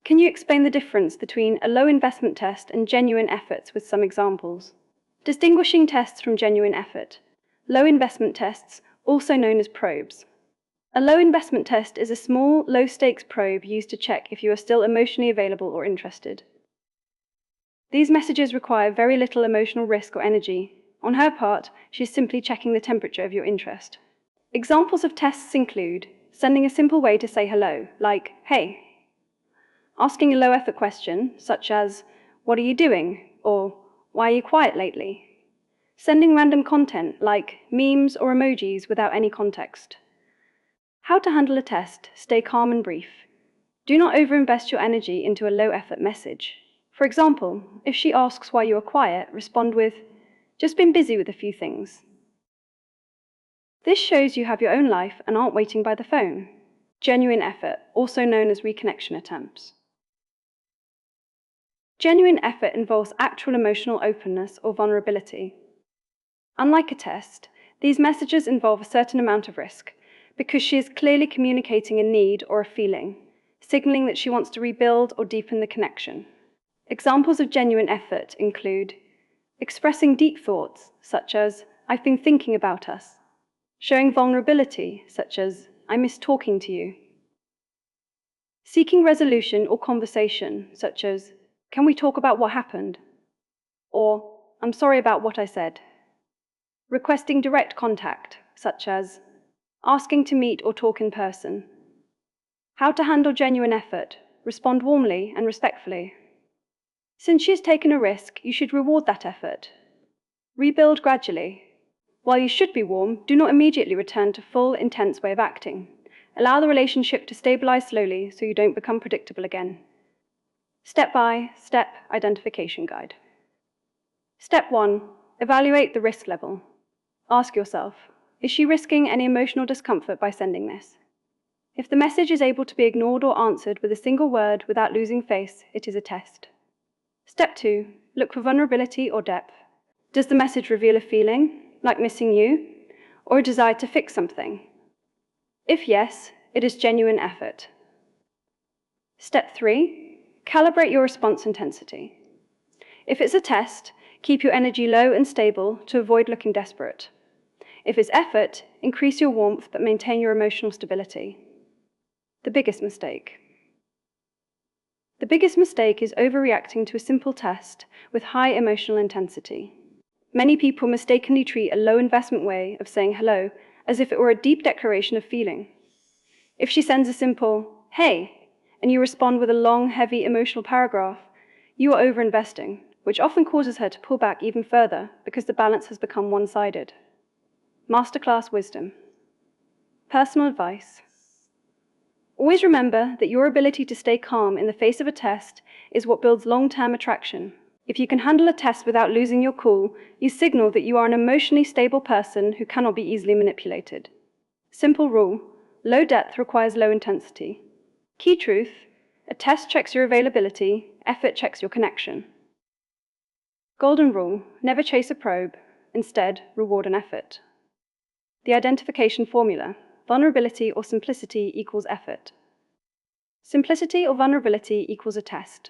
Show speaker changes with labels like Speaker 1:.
Speaker 1: Can you explain the difference between a low investment test and genuine efforts with some examples? Distinguishing tests from genuine effort. Low investment tests, also known as probes. A low investment test is a small, low-stakes probe used to check if you are still emotionally available or interested. These messages require very little emotional risk or energy. On her part, she is simply checking the temperature of your interest. Examples of tests include sending a simple way to say hello, like, "Hey." Asking a low-effort question, such as, "What are you doing?" or "Why are you quiet lately?" Sending random content, like memes or emojis without any context. How to handle a test: stay calm and brief. Do not overinvest your energy into a low-effort message. For example, if she asks why you are quiet, respond with, "Just been busy with a few things." This shows you have your own life and aren't waiting by the phone. Genuine effort, also known as reconnection attempts. Genuine effort involves actual emotional openness or vulnerability. Unlike a test, these messages involve a certain amount of risk, because she is clearly communicating a need or a feeling, signaling that she wants to rebuild or deepen the connection. Examples of genuine effort include expressing deep thoughts, such as, "I've been thinking about us," showing vulnerability, such as, "I miss talking to you," seeking resolution or conversation, such as, "Can we talk about what happened?" or "I'm sorry about what I said." Requesting direct contact, such as asking to meet or talk in person. How to handle genuine effort: respond warmly and respectfully. Since she has taken a risk, you should reward that effort. Rebuild gradually. While you should be warm, do not immediately return to full, intense way of acting. Allow the relationship to stabilize slowly so you don't become predictable again. Step-by-step identification guide. Step 1. Evaluate the risk level. Ask yourself, is she risking any emotional discomfort by sending this? If the message is able to be ignored or answered with a single word without losing face, it is a test. Step 2. Look for vulnerability or depth. Does the message reveal a feeling, like missing you, or a desire to fix something? If yes, it is genuine effort. Step 3. Calibrate your response intensity. If it's a test, keep your energy low and stable to avoid looking desperate. If it's effort, increase your warmth but maintain your emotional stability. The biggest mistake. The biggest mistake is overreacting to a simple test with high emotional intensity. Many people mistakenly treat a low-investment way of saying hello as if it were a deep declaration of feeling. If she sends a simple, "Hey," and you respond with a long, heavy emotional paragraph, you are overinvesting, which often causes her to pull back even further because the balance has become one-sided. Masterclass wisdom. Personal advice. Always remember that your ability to stay calm in the face of a test is what builds long-term attraction. If you can handle a test without losing your cool, you signal that you are an emotionally stable person who cannot be easily manipulated. Simple rule: low depth requires low intensity. Key truth: a test checks your availability, effort checks your connection. Golden rule: never chase a probe, instead reward an effort. The identification formula: vulnerability or simplicity equals effort. Simplicity or vulnerability equals a test.